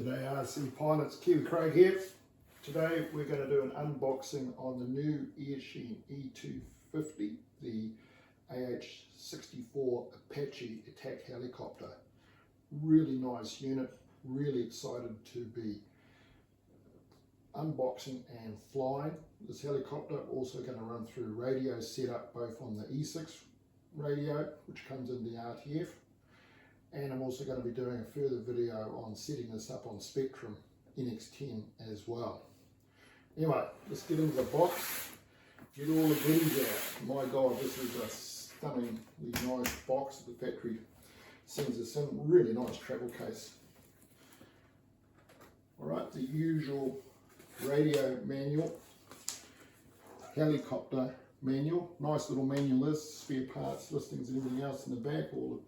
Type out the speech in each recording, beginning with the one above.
G'day RC pilots, Kiwi Craig here. Today we're going to do an unboxing on the new Eachine E250, the AH-64 Apache attack helicopter. Really nice unit, really excited to be unboxing and flying this helicopter. Also going to run through radio setup both on the E6 radio, which comes in the RTF, and I'm also going to be doing a further video on setting this up on Spectrum NX10 as well. Anyway, let's get into the box, get all the goodies out. My God, this is a stunningly nice box. The factory sends us in. Really nice travel case. Alright, the usual radio manual, helicopter manual, nice little manual list, spare parts, listings and everything else in the back, all the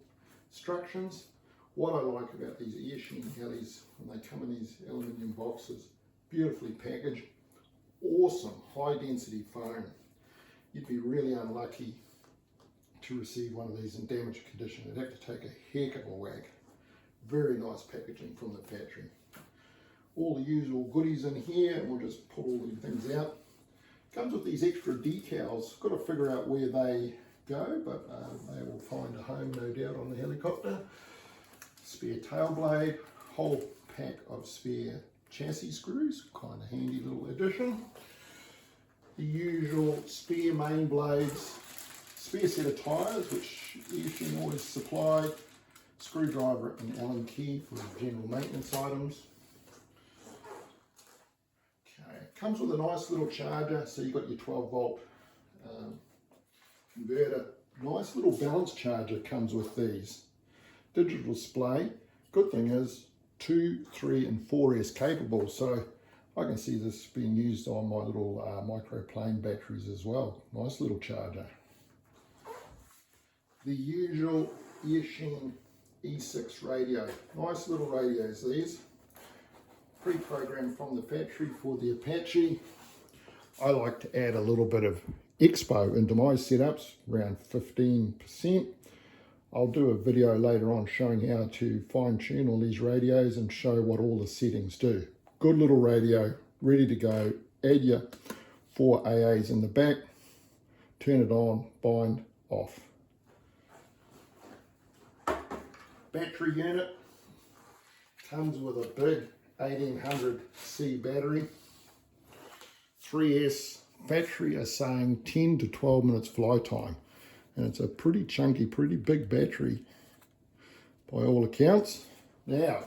instructions. What I like about these Eachine helis, when they come in these aluminium boxes, beautifully packaged, awesome high density foam. You'd be really unlucky to receive one of these in damaged condition. It'd have to take a heck of a whack. Very nice packaging from the factory. All the usual goodies in here, and we'll just pull all these things out. Comes with these extra decals. Got to figure out where they go, but they will find a home, no doubt, on the helicopter. Spare tail blade, whole pack of spare chassis screws, kind of handy little addition. The usual spare main blades, spare set of tyres, which you can always supply, screwdriver and Allen key for general maintenance items. Okay, comes with a nice little charger, so you've got your 12 volt converter. Nice little balance charger comes with these. Digital display. Good thing is 2, 3 and 4S capable, so I can see this being used on my little microplane batteries as well. Nice little charger. The usual Eachine E6 radio. Nice little radios these. Pre-programmed from the factory for the Apache. I like to add a little bit of expo into my setups, around 15%. I'll do a video later on showing how to fine tune all these radios and show what all the settings do. Good little radio, ready to go. Add your 4 AAs in the back, turn it on, bind, off. Battery unit comes with a big 1800C battery. 3S factory are saying 10 to 12 minutes fly time, and it's a pretty chunky, pretty big battery by all accounts. Now,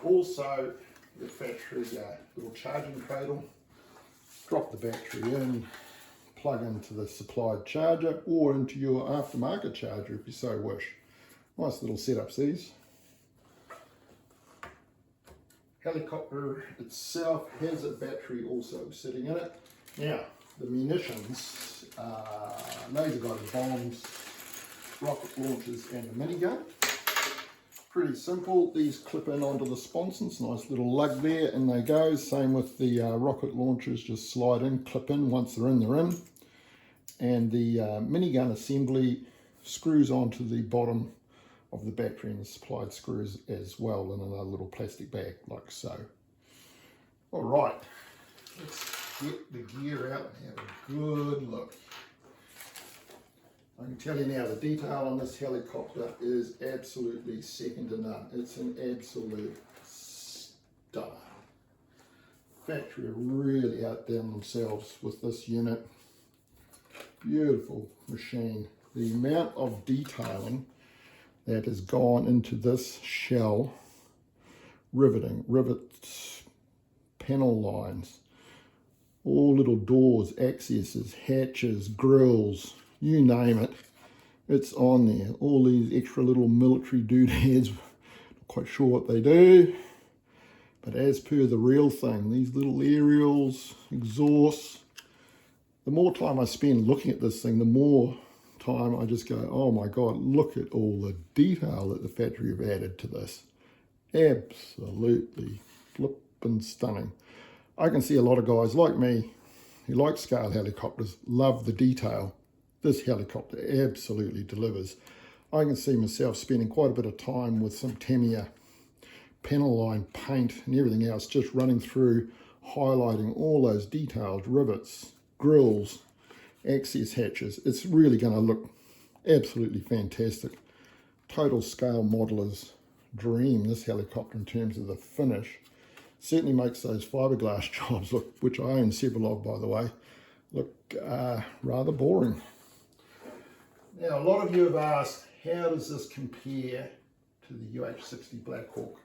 also the factory little charging cradle. Drop the battery in, plug into the supplied charger or into your aftermarket charger if you so wish. Nice little setups these. Helicopter itself has a battery also sitting in it. Now, the munitions, laser guided bombs, rocket launchers and a minigun. Pretty simple. These clip in onto the sponsons, nice little lug there, and they go. Same with the rocket launchers, just slide in, clip in. Once they're in, they're in. And the minigun assembly screws onto the bottom of the battery and the supplied screws as well in another little plastic bag like so. All right, let's get the gear out and have a good look. I can tell you now, the detail on this helicopter is absolutely second to none. It's an absolute star. Factory are really outdone themselves with this unit. Beautiful machine. The amount of detailing that has gone into this shell, riveting, rivets, panel lines, all little doors, accesses, hatches, grills, you name it, it's on there. All these extra little military doodads, not quite sure what they do, but as per the real thing, these little aerials, exhausts, the more time I spend looking at this thing, the more time I just go, oh my God, look at all the detail that the factory have added to this. Absolutely flippin' stunning. I can see a lot of guys like me who like scale helicopters, love the detail. This helicopter absolutely delivers. I can see myself spending quite a bit of time with some Tamiya panel line paint and everything else just running through, highlighting all those detailed rivets, grills, access hatches. It's really going to look absolutely fantastic. Total scale modeler's dream, this helicopter, in terms of the finish. Certainly makes those fiberglass jobs look, which I own several of, by the way, look rather boring. Now, a lot of you have asked, how does this compare to the UH-60 Black Hawk?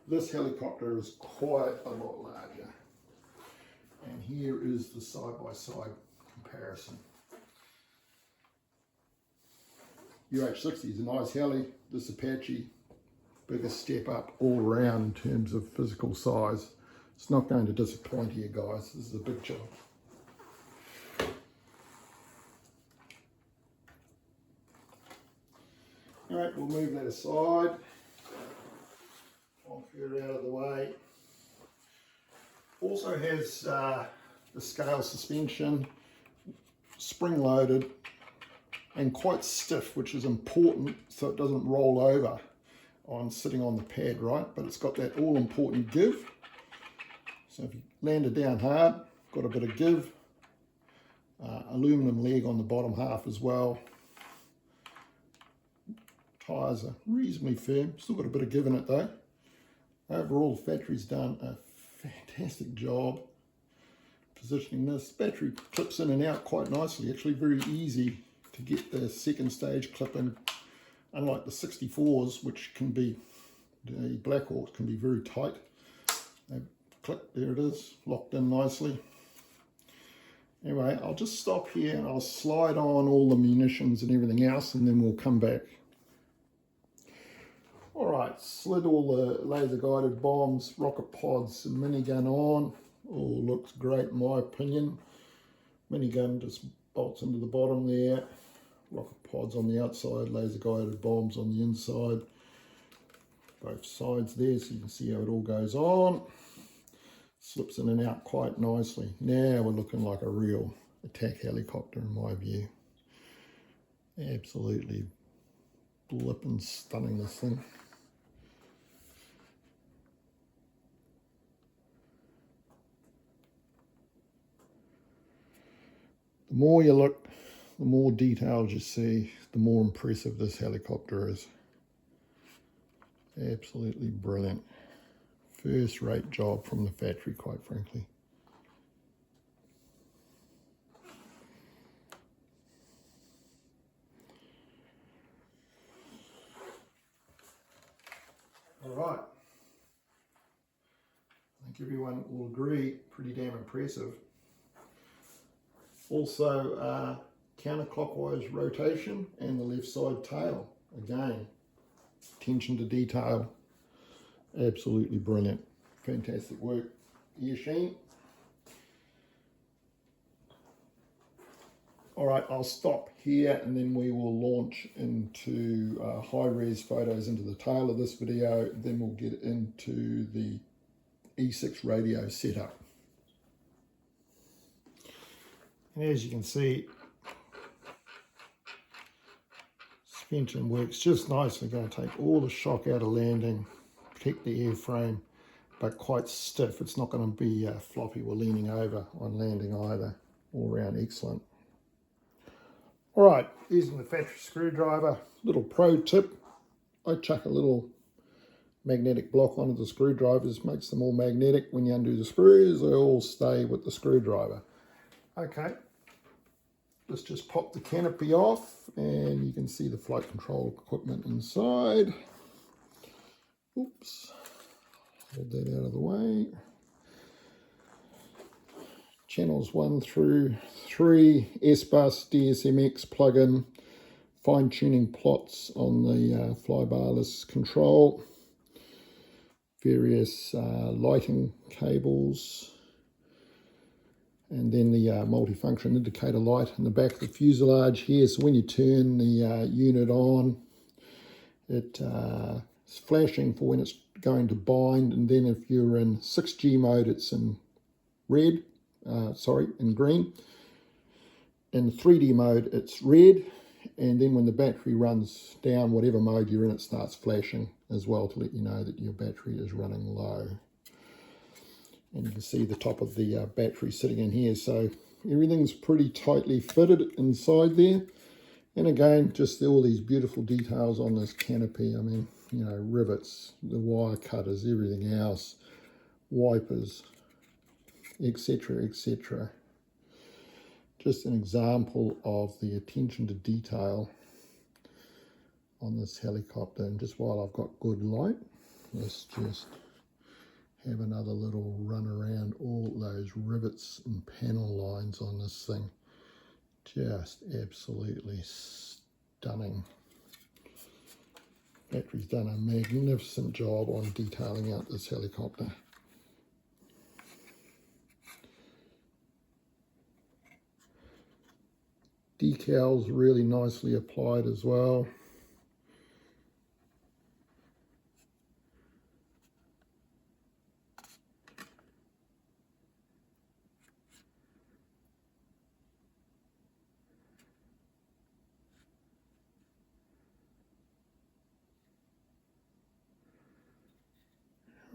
This helicopter is quite a lot larger. And here is the side-by-side comparison. UH-60 is a nice heli. This Apache, biggest step up all around in terms of physical size. It's not going to disappoint you guys. This is a big job. All right, we'll move that aside. Off her out of the way. Also has the scale suspension, spring loaded and quite stiff, which is important so it doesn't roll over on sitting on the pad, right? But it's got that all important give. So if you land it down hard, got a bit of give. Aluminum leg on the bottom half as well. Tyres are reasonably firm, still got a bit of give in it though. Overall, the factory's done a fantastic job positioning this. Battery clips in and out quite nicely, actually very easy to get the second stage clip in, unlike the 64s, which can be, the Black Hawks can be very tight. They clip, there it is, locked in nicely. Anyway, I'll just stop here and I'll slide on all the munitions and everything else, and then we'll come back. Alright, slid all the laser guided bombs, rocket pods and minigun on. All looks great in my opinion. Minigun just bolts into the bottom there. Rocket pods on the outside, laser guided bombs on the inside. Both sides there, so you can see how it all goes on. Slips in and out quite nicely. Now we're looking like a real attack helicopter in my view. Absolutely blipping stunning, this thing. The more you look, the more details you see, the more impressive this helicopter is. Absolutely brilliant. First rate job from the factory, quite frankly. All right. I think everyone will agree, pretty damn impressive. Also, counterclockwise rotation and the left side tail. Again, attention to detail. Absolutely brilliant. Fantastic work, Eachine. All right, I'll stop here and then we will launch into high-res photos into the tail of this video. Then we'll get into the E6 radio setup. And as you can see, suspension works just nicely. Going to take all the shock out of landing, protect the airframe, but quite stiff. It's not going to be floppy or leaning over on landing either. All around excellent. All right, using the factory screwdriver. Little pro tip, I chuck a little magnetic block onto the screwdrivers, makes them all magnetic. When you undo the screws, they all stay with the screwdriver. Okay, let's just pop the canopy off and you can see the flight control equipment inside. Oops, hold that out of the way. Channels 1 through 3, S-Bus, DSMX plug-in, fine-tuning plots on the flybarless control, various lighting cables, and then the multifunction indicator light in the back of the fuselage here. So when you turn the unit on, it's flashing for when it's going to bind, and then if you're in 6G mode, it's in red. In green. In 3D mode, it's red, and then when the battery runs down, whatever mode you're in, it starts flashing as well to let you know that your battery is running low. And you can see the top of the battery sitting in here, so everything's pretty tightly fitted inside there. And again, just all these beautiful details on this canopy. I mean, you know, rivets, the wire cutters, everything else, wipers, etc, etc. Just an example of the attention to detail on this helicopter. And just while I've got good light, let's just have another little run around all those rivets and panel lines on this thing. Just absolutely stunning. Battery's done a magnificent job on detailing out this helicopter. Decals really nicely applied as well.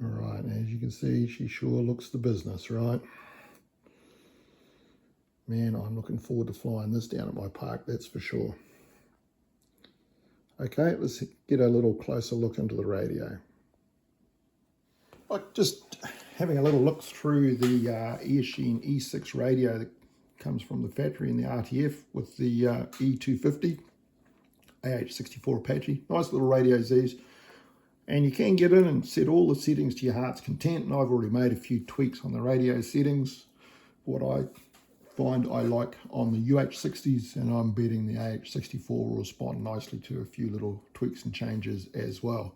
All right, as you can see, she sure looks the business, right? Man, I'm looking forward to flying this down at my park, that's for sure. Okay, let's get a little closer look into the radio. Like just having a little look through the Eachine E6 radio that comes from the factory in the RTF with the E250 AH-64 Apache. Nice little radios these. And you can get in and set all the settings to your heart's content. And I've already made a few tweaks on the radio settings. What I find I like on the UH60s, and I'm betting the AH-64 will respond nicely to a few little tweaks and changes as well.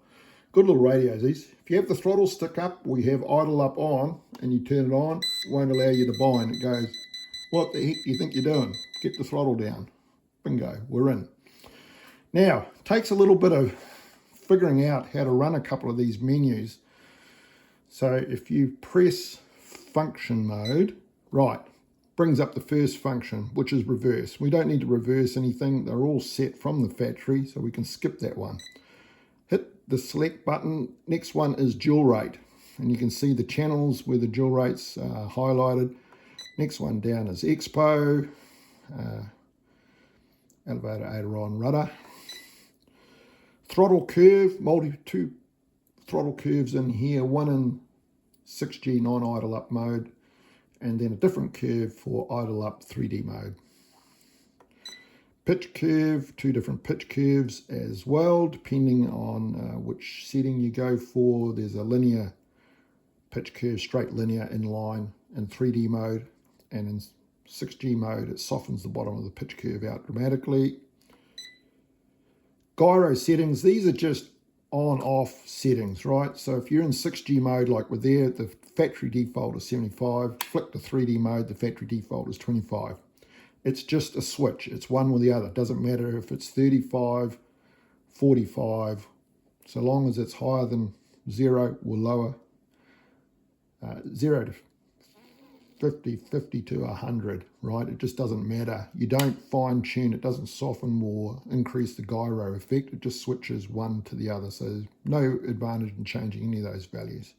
Good little radios these. If you have the throttle stick up, we have idle up on, and you turn it on, it won't allow you to bind. It goes, what the heck do you think you're doing? Get the throttle down. Bingo, we're in. Now, it takes a little bit of figuring out how to run a couple of these menus. So if you press function mode, right, brings up the first function, which is reverse. We don't need to reverse anything. They're all set from the factory, so we can skip that one. Hit the select button. Next one is dual rate, and you can see the channels where the dual rates are highlighted. Next one down is expo, elevator, aileron, rudder. Throttle curve, two throttle curves in here, one in 6G non-idle up mode, and then a different curve for idle up 3D mode. Pitch curve, two different pitch curves as well, depending on which setting you go for. There's a linear pitch curve, straight linear inline in 3D mode, and in 6G mode it softens the bottom of the pitch curve out dramatically. Gyro settings, these are just on-off settings, right? So if you're in 6G mode like we're there, the factory default is 75. Flick to 3D mode, the factory default is 25. It's just a switch. It's one or the other. It doesn't matter if it's 35, 45, so long as it's higher than 0 or lower. 0 to 50, 50 to 100, right? It just doesn't matter. You don't fine tune, it doesn't soften or increase the gyro effect. It just switches one to the other. So there's no advantage in changing any of those values.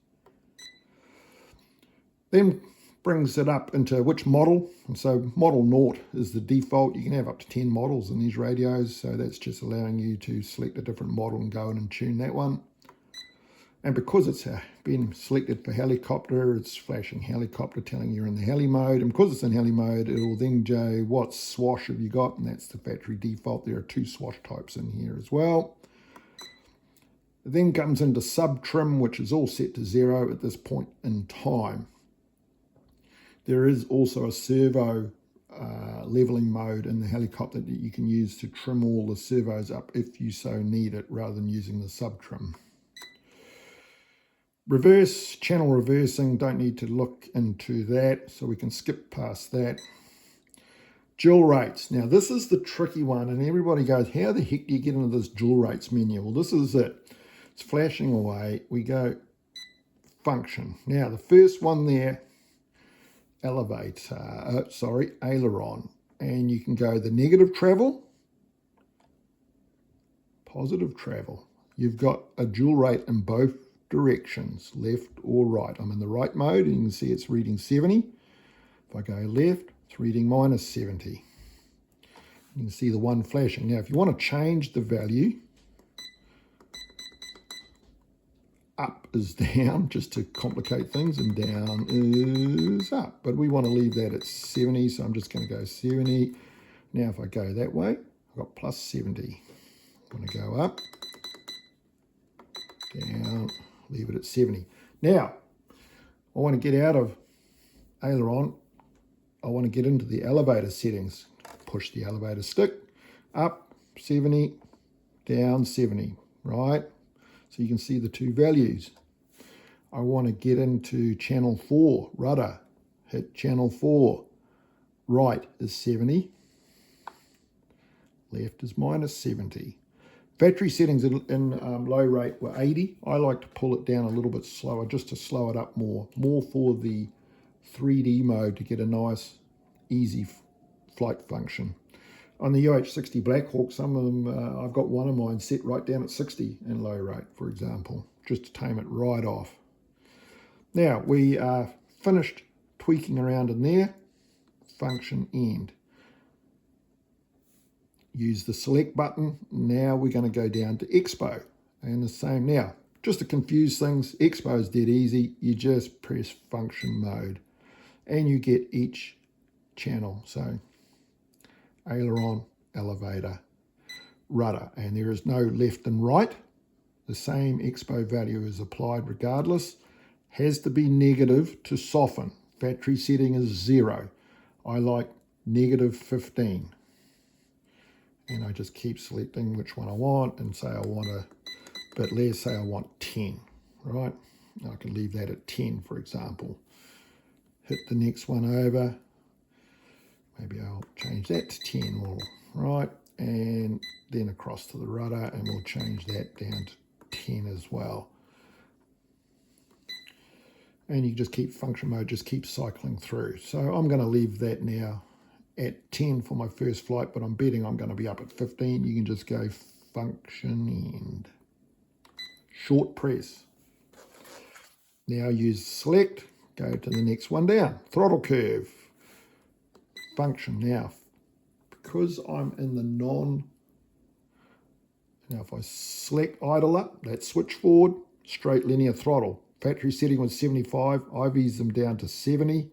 Then brings it up into which model. And so model 0 is the default. You can have up to 10 models in these radios. So that's just allowing you to select a different model and go in and tune that one. And because it's been selected for helicopter, it's flashing helicopter telling you're in the heli mode. And because it's in heli mode, it will then go, what swash have you got? And that's the factory default. There are 2 swash types in here as well. It then comes into sub trim, which is all set to 0 at this point in time. There is also a servo leveling mode in the helicopter that you can use to trim all the servos up if you so need it, rather than using the sub trim. Reverse, channel reversing, don't need to look into that, so we can skip past that. Dual rates. Now this is the tricky one, and everybody goes, how the heck do you get into this dual rates menu? Well, this is it. It's flashing away. We go function. Now the first one there, aileron, and you can go the negative travel, positive travel. You've got a dual rate in both directions, left or right. I'm in the right mode and you can see it's reading 70. If I go left, it's reading minus 70. You can see the one flashing. Now, if you want to change the value, up is down, just to complicate things, and down is up. But we want to leave that at 70, so I'm just going to go 70. Now, if I go that way, I've got plus 70. I'm going to go up, down, leave it at 70. Now, I want to get out of aileron. I want to get into the elevator settings. Push the elevator stick, up 70, down 70, right? So you can see the two values. I want to get into channel 4, rudder, hit channel 4. Right is 70, left is minus 70. Battery settings in low rate were 80. I like to pull it down a little bit slower just to slow it up more for the 3D mode to get a nice, easy flight function. On the UH-60 Blackhawk, some of them, I've got one of mine set right down at 60 in low rate, for example, just to tame it right off. Now, we are finished tweaking around in there. Function end. Use the select button. Now we're going to go down to expo. And the same now. Just to confuse things, expo is dead easy. You just press function mode. And you get each channel. So aileron, elevator, rudder, and there is no left and right. The same expo value is applied regardless. Has to be negative to soften. Battery setting is 0. I like negative 15. And I just keep selecting which one I want and say I want a bit less, say I want 10, right? I can leave that at 10, for example. Hit the next one over. Maybe I'll change that to 10 more, right? And then across to the rudder, and we'll change that down to 10 as well. And you just keep function mode, just keep cycling through. So I'm going to leave that now at 10 for my first flight, but I'm betting I'm going to be up at 15. You can just go function end. Short press. Now use select, go to the next one down. Throttle curve. Function. Now, because I'm in the now if I select idle up, that's switch forward, straight linear throttle. Factory setting was 75, I've eased them down to 70.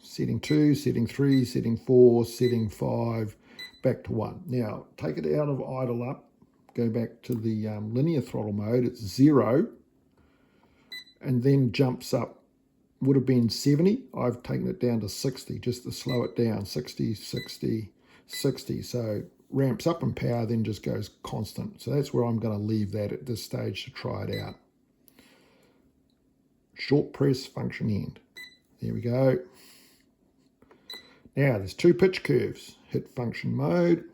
Setting 2, setting 3, setting 4, setting 5, back to 1. Now, take it out of idle up, go back to the linear throttle mode, it's 0, and then jumps up. Would have been 70. I've taken it down to 60 just to slow it down. 60, 60, 60. So ramps up in power, then just goes constant. So that's where I'm going to leave that at this stage to try it out. Short press, function end. There we go. Now there's two pitch curves. Hit function mode.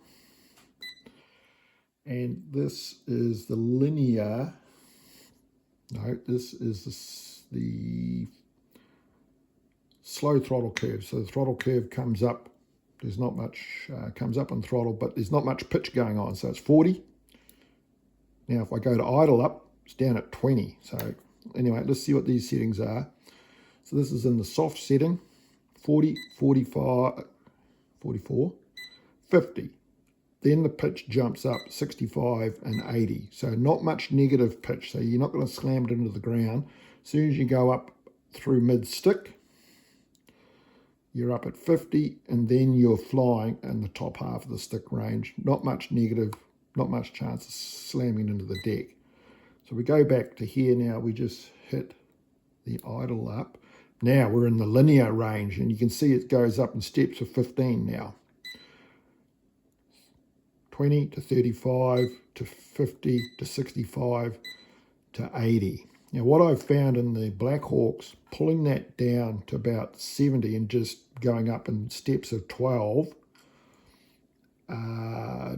And this is the linear. No, this is the slow throttle curve. So the throttle curve comes up. There's not much, comes up on throttle, but there's not much pitch going on. So it's 40. Now if I go to idle up, it's down at 20. So anyway, let's see what these settings are. So this is in the soft setting, 40, 45, 44, 50. Then the pitch jumps up 65 and 80. So not much negative pitch. So you're not going to slam it into the ground. As soon as you go up through mid-stick, you're up at 50, and then you're flying in the top half of the stick range. Not much negative, not much chance of slamming into the deck. So we go back to here now. We just hit the idle up. Now we're in the linear range, and you can see it goes up in steps of 15 now. 20 to 35 to 50 to 65 to 80. Now what I've found in the Blackhawks, pulling that down to about 70 and just going up in steps of 12,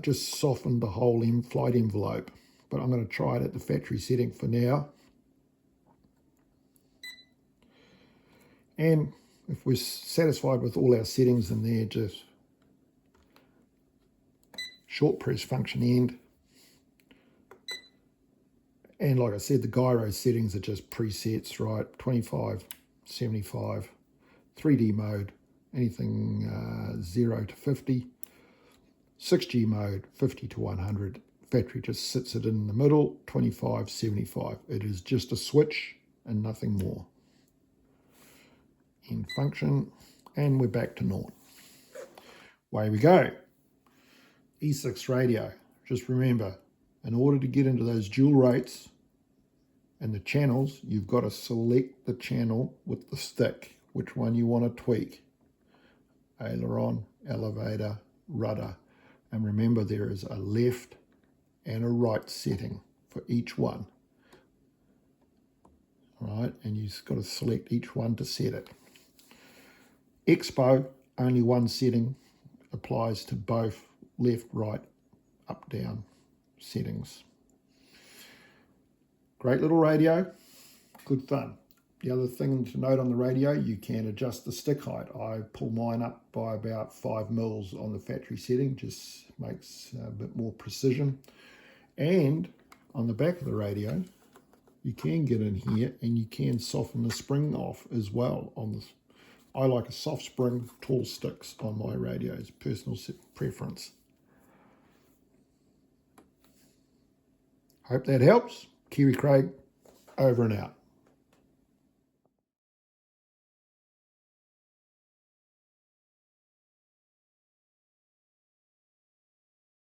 just softened the whole flight envelope. But I'm going to try it at the factory setting for now. And if we're satisfied with all our settings in there, just short press function end. And like I said, the gyro settings are just presets, right? 25, 75, 3D mode, anything 0 to 50. 6G mode, 50 to 100. Factory just sits it in the middle, 25, 75. It is just a switch and nothing more. End function, and we're back to naught. Away we go. E6 radio. Just remember, in order to get into those dual rates and the channels, you've got to select the channel with the stick, which one you want to tweak. Aileron, elevator, rudder. And remember, there is a left and a right setting for each one. All right, and you've got to select each one to set it. Expo, only one setting, applies to both left, right, up, down settings. Great little radio, good fun. The other thing to note on the radio, you can adjust the stick height. I pull mine up by about 5 mils on the factory setting, just makes a bit more precision. And on the back of the radio, you can get in here and you can soften the spring off as well. I like a soft spring, tall sticks on my radios, personal preference. Hope that helps. Kiwi Craig, over and out.